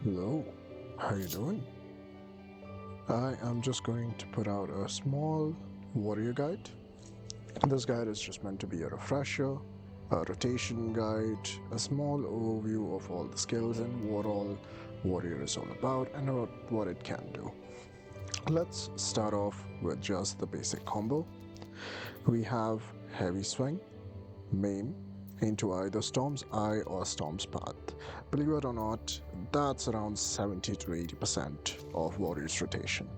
Hello, how you doing? I am just going to put out a small warrior guide. This guide is just meant to be a refresher, a rotation guide, a small overview of all the skills and what all warrior is all about and what it can do. Let's start off with just the basic combo. We have heavy swing, maim, into either Storm's Eye or Storm's Path. Believe it or not, that's around 70 to 80% of Warrior's rotation.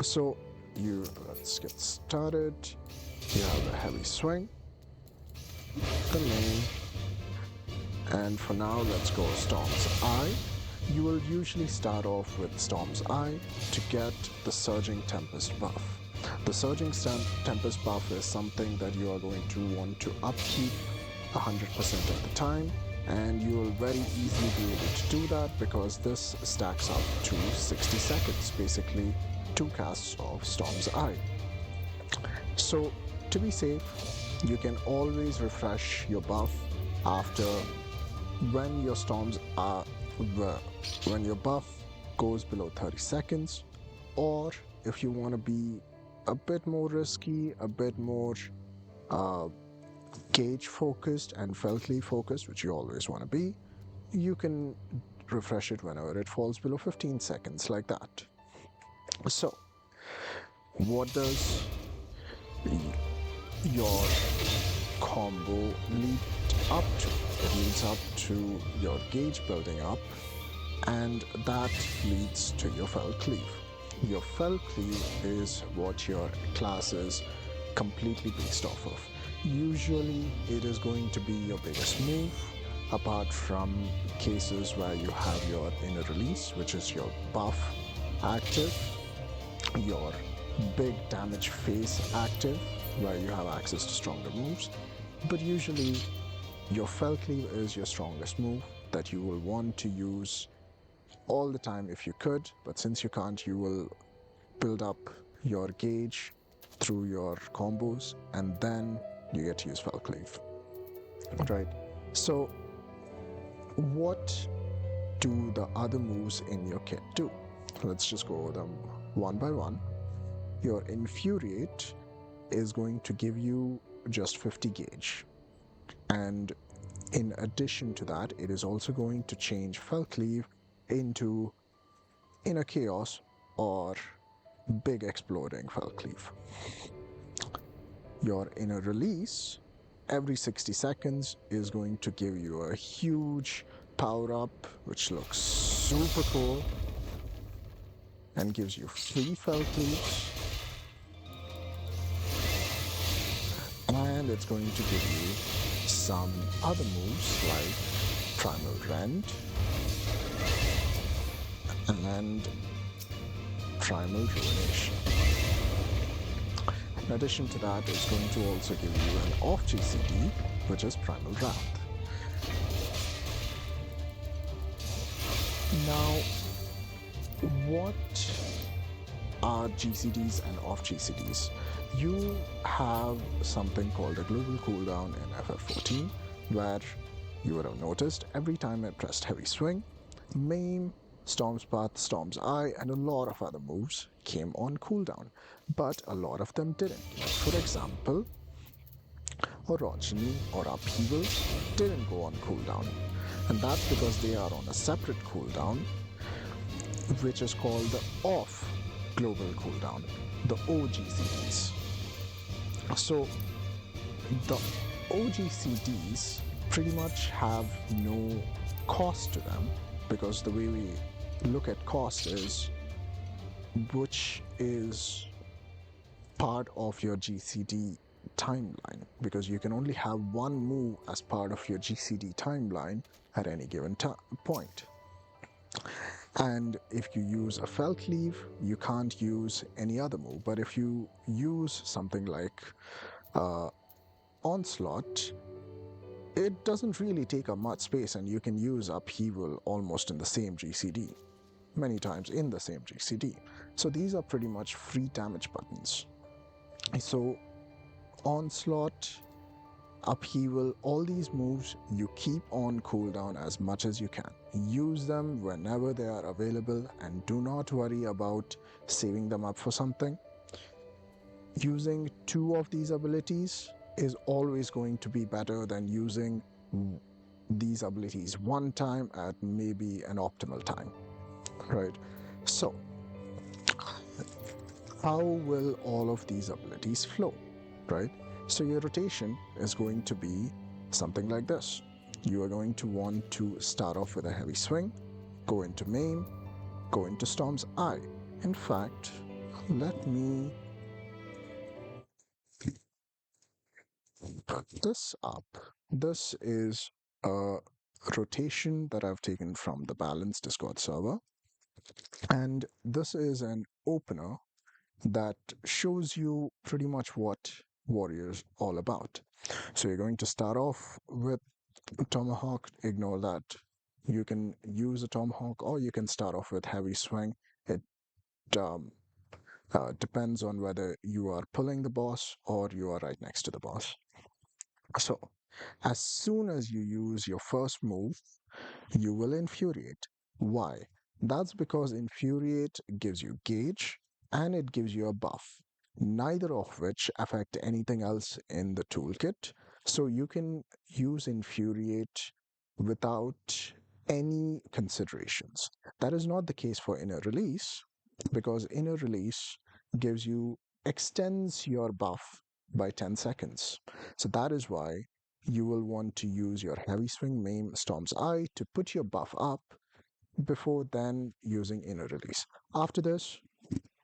So let's get started. You have a heavy swing, the main, and for now let's go Storm's Eye. You will usually start off with Storm's Eye to get the Surging Tempest buff. The Surging Tempest buff is something that you are going to want to upkeep 100% of the time, and you will very easily be able to do that because this stacks up to 60 seconds, basically 2 casts of Storm's Eye. So to be safe, you can always refresh your buff after when your when your buff goes below 30 seconds, or if you want to be a bit more risky, a bit more gauge focused and Felcleve focused, which you always want to be, you can refresh it whenever it falls below 15 seconds, like that. So, what does your combo lead up to? It leads up to your gauge building up, and that leads to your Felcleve. Your Felcleve is what your class is completely based off of. Usually it is going to be your biggest move, apart from cases where you have your inner release, which is your buff active, your big damage phase active, where you have access to stronger moves. But usually your Felcleve is your strongest move that you will want to use all the time if you could, but since you can't, you will build up your gauge through your combos, and then you get to use Felcleve. Right. So, what do the other moves in your kit do? Let's just go over them one by one. Your Infuriate is going to give you just 50 gauge, and in addition to that, it is also going to change Felcleve into Inner Chaos or Big Exploding Felcleve. Your Inner Release every 60 seconds is going to give you a huge power up, which looks super cool and gives you free Felcleves, and it's going to give you some other moves like Primal Rend and Primal Ruination. In addition to that, it's going to also give you an off GCD, which is Primal Wrath. Now, what are GCDs and off GCDs? You have something called a global cooldown in FF14, where you would have noticed every time I pressed heavy swing, maim, Storm's Path, Storm's Eye, and a lot of other moves came on cooldown, but a lot of them didn't. Like for example, Orogeny or Upheaval didn't go on cooldown, and that's because they are on a separate cooldown, which is called the off global cooldown, the OGCDs. So the OGCDs pretty much have no cost to them, because the way we look at cost is which is part of your GCD timeline, because you can only have one move as part of your GCD timeline at any given point. And if you use a Felcleve, you can't use any other move. But if you use something like Onslaught, it doesn't really take up much space, and you can use Upheaval almost in the same GCD, many times in the same GCD. So these are pretty much free damage buttons. So Onslaught, upheaval, all these moves you keep on cooldown as much as you can. Use them whenever they are available and do not worry about saving them up for something. Using two of these abilities is always going to be better than using these abilities one time at maybe an optimal time, right? So, how will all of these abilities flow, right? So, your rotation is going to be something like this. You are going to want to start off with a heavy swing, go into main, go into Storm's Eye. In fact, let me put this up. This is a rotation that I've taken from the Balance Discord server, and this is an opener that shows you pretty much what Warrior's all about. So you're going to start off with a Tomahawk, ignore that. You can use a Tomahawk or you can start off with Heavy Swing. It um, depends on whether you are pulling the boss or you are right next to the boss. So, as soon as you use your first move, you will infuriate. Why? That's because infuriate gives you gauge and it gives you a buff, neither of which affect anything else in the toolkit. So you can use infuriate without any considerations. That is not the case for inner release because inner release gives you extends your buff by 10 seconds. So that is why you will want to use your heavy swing main Storm's Eye to put your buff up before then using inner release. After this,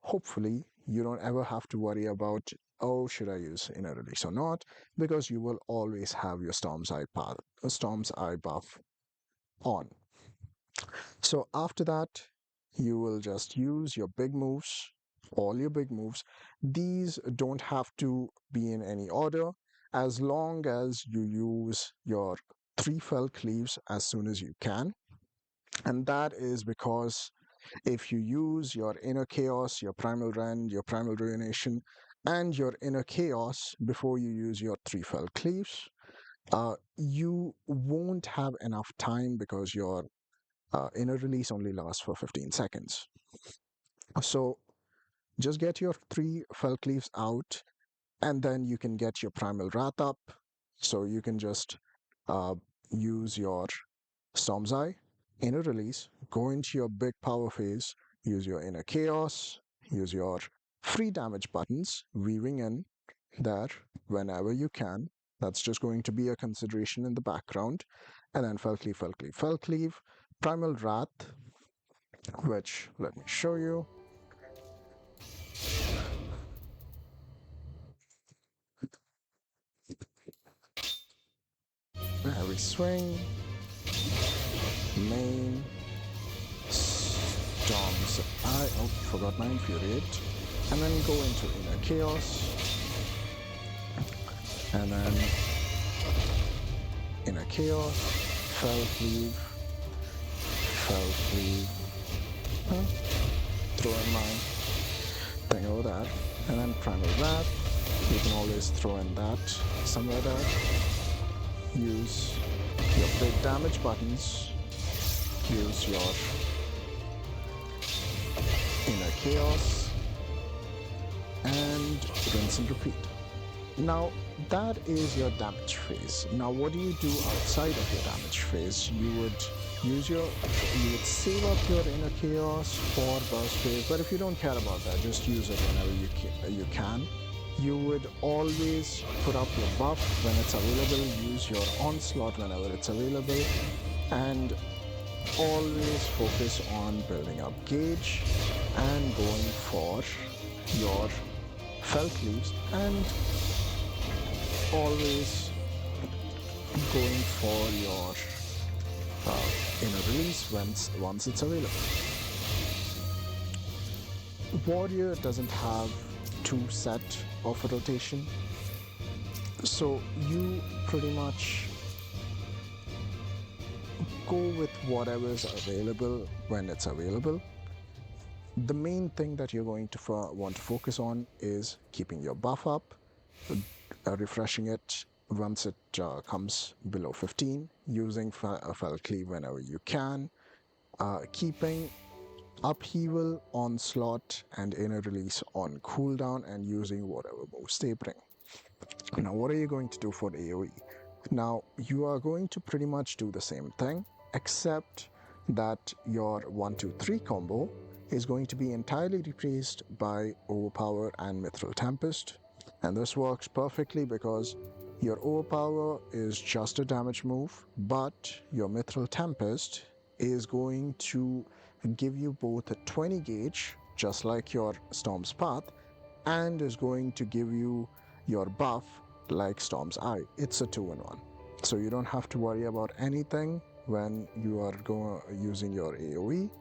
hopefully you don't ever have to worry about, oh, should I use inner release or not, because you will always have your Storm's Eye buff on. So after that, you will just use your big moves, all your big moves. These don't have to be in any order as long as you use your 3 fell cleaves as soon as you can. And that is because if you use your inner chaos, your primal rend, your primal ruination, and your inner chaos before you use your 3 fell cleaves, you won't have enough time because your inner release only lasts for 15 seconds. So just get your 3 fell cleaves out, and then you can get your primal wrath up. So you can just uh, use your Storm's Eye, inner release, go into your big power phase, use your inner chaos, use your free damage buttons, weaving in there whenever you can. That's just going to be a consideration in the background. And then fell cleave, fell cleave, fell cleave, primal wrath, which let me show you. Heavy swing, main, Storm's Eye, oh, forgot my infuriate, and then go into inner chaos, and then inner chaos, fell cleave, throw in my thing over there, and then primal wrath. You can always throw in that somewhere there. Use your big damage buttons, use your inner chaos, and rinse and repeat. Now that is your damage phase. Now what do you do outside of your damage phase? You would save up your inner chaos for burst phase, but if you don't care about that, just use it whenever you can. You would always put up your buff when it's available, use your onslaught whenever it's available, and always focus on building up gauge and going for your fell cleaves, and always going for your inner release once it's available. Warrior doesn't have 2 set of a rotation, so you pretty much go with whatever is available when it's available. The main thing that you're going to want to focus on is keeping your buff up, refreshing it once it comes below 15, using fell cleave whenever you can, keeping upheaval, onslaught, and inner release on cooldown, and using whatever moves they bring. Now, what are you going to do for AoE? Now, you are going to pretty much do the same thing, except that your 1-2-3 combo is going to be entirely replaced by Overpower and Mithril Tempest. And this works perfectly because your Overpower is just a damage move, but your Mithril Tempest is going to give you both a 20 gauge, just like your Storm's Path, and is going to give you your buff like Storm's Eye. It's a 2-in-1. So you don't have to worry about anything when you are using your AoE.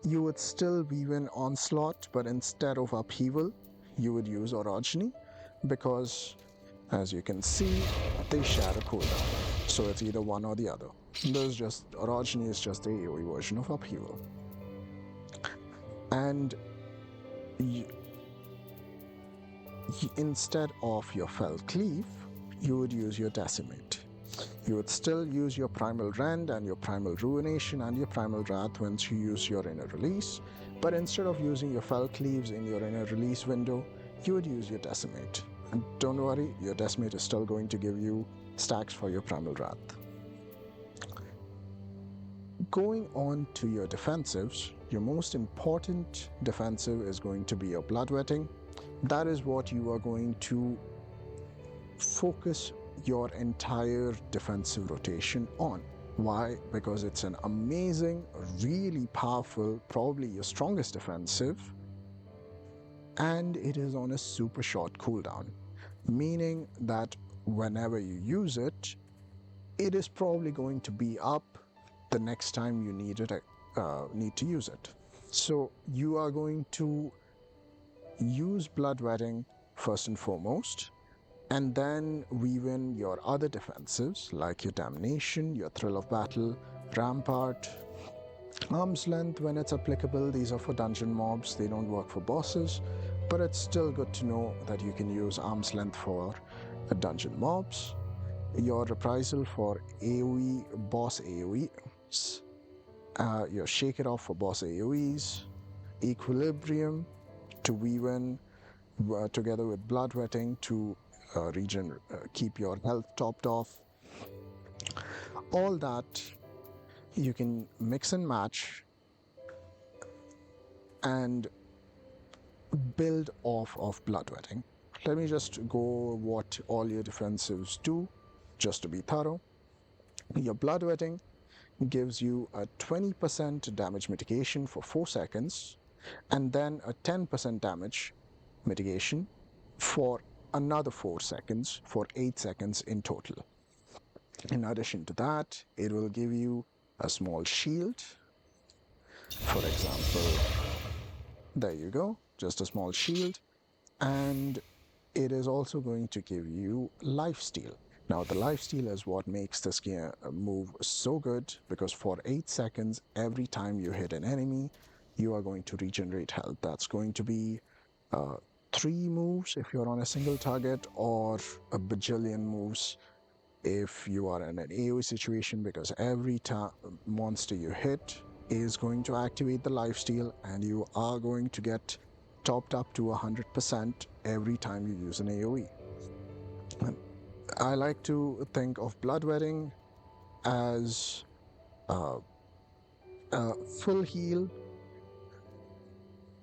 You would still weave in Onslaught, but instead of Upheaval, you would use Orogeny, because as you can see, they share a cooldown. So it's either one or the other. Orogeny is just the AoE version of Upheaval. And instead of your Fell Cleave, you would use your Decimate. You would still use your Primal Rend and your Primal Ruination and your Primal Wrath once you use your Inner Release, but instead of using your Fell Cleaves in your Inner Release window, you would use your Decimate. And don't worry, your Decimate is still going to give you stacks for your Primal Wrath. Going on to your defensives, your most important defensive is going to be your Bloodwetting. That is what you are going to focus your entire defensive rotation on. Why? Because it's an amazing, really powerful, probably your strongest defensive, and it is on a super short cooldown, meaning that whenever you use it, it is probably going to be up the next time you need to use it. So you are going to use Bloodwetting first and foremost, and then weave in your other defensives like your Damnation, your Thrill of Battle, Rampart, Arm's Length when it's applicable. These are for dungeon mobs, they don't work for bosses, but it's still good to know that you can use Arm's Length for dungeon mobs. Your Reprisal for AoE, boss AoEs, your Shake It Off for boss AoEs, Equilibrium to weave in together with Bloodwetting to keep your health topped off. All that you can mix and match and build off of Bloodwetting. Let me just go what all your defensives do, just to be thorough. Your Bloodwetting gives you a 20% damage mitigation for 4 seconds, and then a 10% damage mitigation for another 4 seconds, for 8 seconds in total. In addition to that, it will give you a small shield. For example, there you go, just a small shield. And it is also going to give you lifesteal. Now, the lifesteal is what makes this move so good, because for 8 seconds, every time you hit an enemy, you are going to regenerate health. That's going to be 3 moves if you're on a single target, or a bajillion moves if you are in an AoE situation, because every monster you hit is going to activate the lifesteal, and you are going to get topped up to 100% every time you use an AoE. I like to think of Bloodwetting as full heal,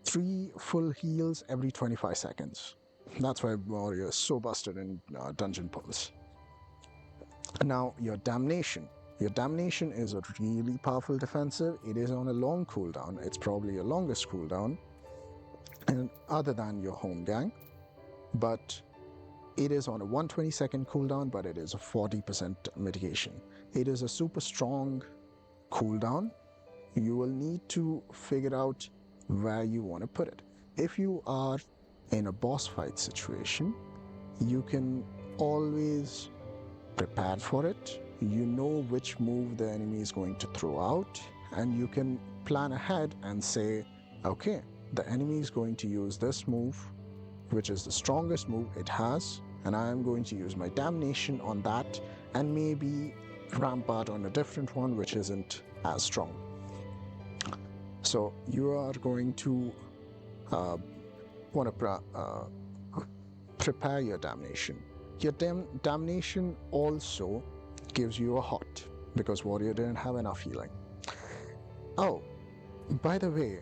3 full heals every 25 seconds. That's why Warrior is so busted in dungeon pulls. Now, your Damnation. Your Damnation is a really powerful defensive. It is on a long cooldown. It's probably your longest cooldown, and other than your home gang, but it is on a 120-second cooldown, but it is a 40% mitigation. It is a super strong cooldown. You will need to figure out where you want to put it. If you are in a boss fight situation, you can always prepare for it. You know which move the enemy is going to throw out, and you can plan ahead and say, okay, the enemy is going to use this move, which is the strongest move it has, and I'm going to use my damnation on that and maybe rampart on a different one which isn't as strong. So you are going to want to prepare your damnation. Your damnation also gives you a hot because warrior didn't have enough healing. Oh, by the way,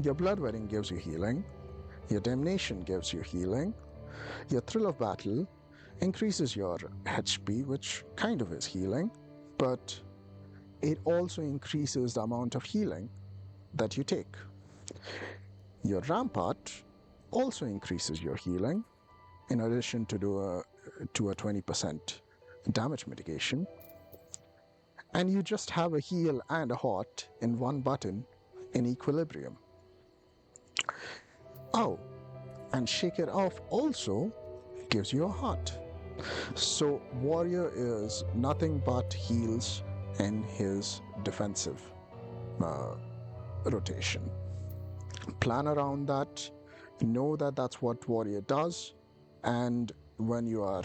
your blood wedding gives you healing, your damnation gives you healing, your thrill of battle increases your HP, which kind of is healing, but it also increases the amount of healing that you take. Your rampart also increases your healing in addition to a 20% damage mitigation, and you just have a heal and a hot in one button in equilibrium. Oh, and shake it off also gives you a hot. So warrior is nothing but heals in his defensive rotation. Plan around that, know that that's what warrior does, and when you are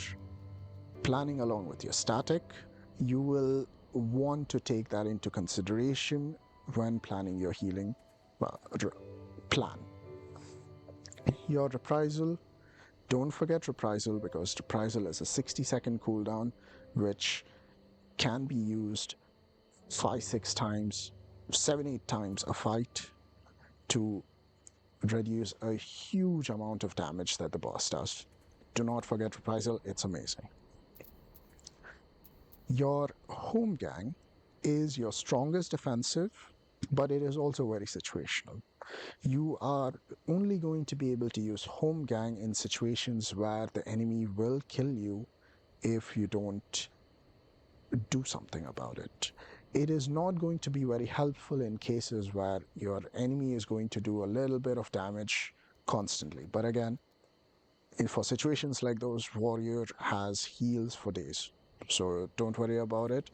planning along with your static, you will want to take that into consideration when planning your healing plan. Your reprisal, don't forget reprisal, because reprisal is a 60-second cooldown which can be used 5-6 times, 7-8 times a fight to reduce a huge amount of damage that the boss does. Do not forget reprisal, it's amazing. Your home gang is your strongest defensive, but it is also very situational. You are only going to be able to use home gang in situations where the enemy will kill you if you don't do something about it. It is not going to be very helpful in cases where your enemy is going to do a little bit of damage constantly. But again, for situations like those, warrior has heals for days, so don't worry about it.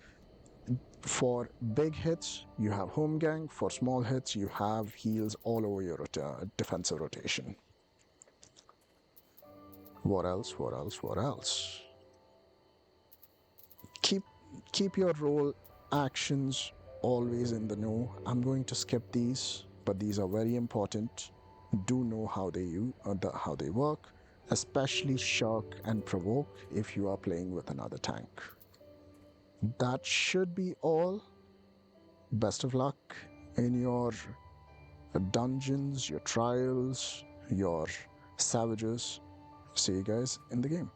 For big hits, you have home gang. For small hits, you have heals all over your defensive rotation. What else? What else? What else? Keep your role actions always in the know. I'm going to skip these, but these are very important. Do know how they work, especially shock and provoke if you are playing with another tank. That should be all. Best of luck in your dungeons, your trials, your savages. See you guys in the game.